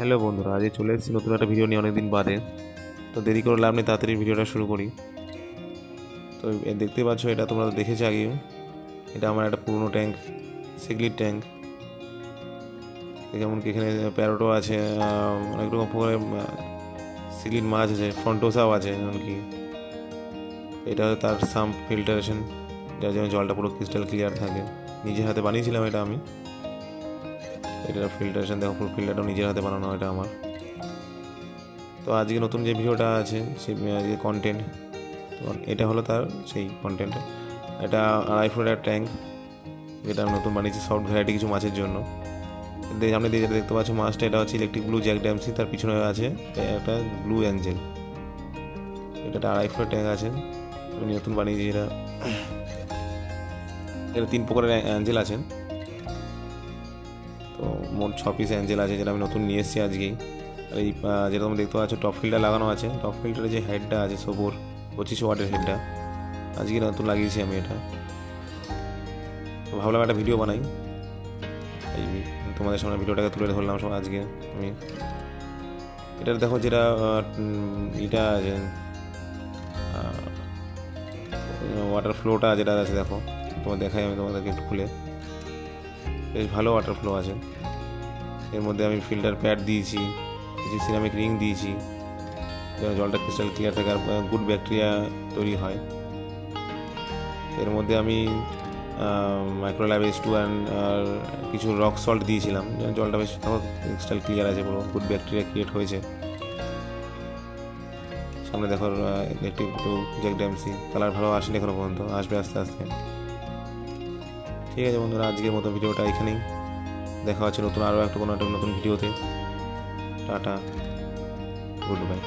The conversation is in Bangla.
হ্যালো বন্ধুরা, আজ চলে এসেছি নতুন একটা ভিডিও নিয়ে অনেকদিন বাদে। তো দেরি করে লাভ নেই, তাড়াতাড়ি ভিডিওটা শুরু করি। তো দেখতে পাচ্ছ, এটা তোমরা দেখেছো আগেও। এটা আমার একটা পুরনো ট্যাঙ্ক, সিগলির ট্যাঙ্ক। যেমন কি এখানে প্যারোটো আছে, অনেক রকম প্রকারের সিগলির মাছ আছে, ফন্টোসাও আছে এমনকি। এটা তার সাম্প ফিল্টারেশন, যার জন্য জলটা পুরো ক্রিস্টাল ক্লিয়ার থাকে। নিজের হাতে বানিয়েছিলাম এটা আমি। এটা ফিল্টারেশন দেখো, পুরো ফিল্টারটাও নিজের হাতে বানানো, এটা আমার। তো আজকে নতুন যে ভিডিওটা আছে সেই যে কন্টেন্ট, তো এটা হলো তার সেই কন্টেন্ট। এটা 2.5 ফুটের ট্যাঙ্ক, যেটা আমি নতুন বানিয়েছি সফট ভ্যারাইটি কিছু মাছের জন্য। সামনে দিয়ে যেটা দেখতে পাচ্ছ মাছটা, এটা হচ্ছে ইলেকট্রিক ব্লু জ্যাক ড্যামসি। তার পিছনে আছে একটা ব্লু অ্যাঞ্জেল। এটা 2.5 ফুটের ট্যাঙ্ক আছে, আমি নতুন বানিয়েছি এটা। এটা 3 প্রকারের অ্যাঞ্জেল আছেন। তো মোট 6 পিস অ্যাঞ্জেল আছে, যেটা আমি নতুন নিয়ে এসেছি আজকেই। আর এই যেটা তোমরা দেখতে পাচ্ছ টপ ফিল্টার লাগানো আছে। টপ ফিল্টারে যে হেডটা আছে সবুর 25 ওয়াটের হেডটা, আজকে নতুন লাগিয়েছি আমি এটা। তো ভাবলাম একটা ভিডিও বানাই, এই তোমাদের সামনে ভিডিওটাকে তুলে ধরলাম সব আজকে আমি। এটা দেখো, যেটা এটা আছে ওয়াটার ফ্লোটা যেটা আছে, দেখো তোমার দেখাই আমি তোমাদেরকে একটু খুলে। বেশ ভালো ওয়াটার ফ্লো আছে। এর মধ্যে আমি ফিল্টার প্যাড দিয়েছি, কিছু সিরামিক রিং দিয়েছি, যেন জলটা ক্রিস্টাল ক্লিয়ার থাকে আর গুড ব্যাকটেরিয়া তৈরি হয়। এর মধ্যে আমি মাইক্রোল্যাব H2 আর কিছু রক সল্ট দিয়েছিলাম, যেন জলটা বেশ ক্রিস্টাল ক্লিয়ার আছে, পুরো গুড ব্যাকটেরিয়া ক্রিয়েট হয়েছে। সামনে দেখো ইলেকট্রিক ব্লু জ্যাক ড্যামসি, কালার ভালো আসেনি এখনো পর্যন্ত, আসবে আস্তে আস্তে। ঠিক আছে বন্ধুরা, আজকের মতো ভিডিওটা এখানেই। দেখা হচ্ছে নতুন আরও একটা কোনো একটা নতুন ভিডিওতে। Tata, good bye.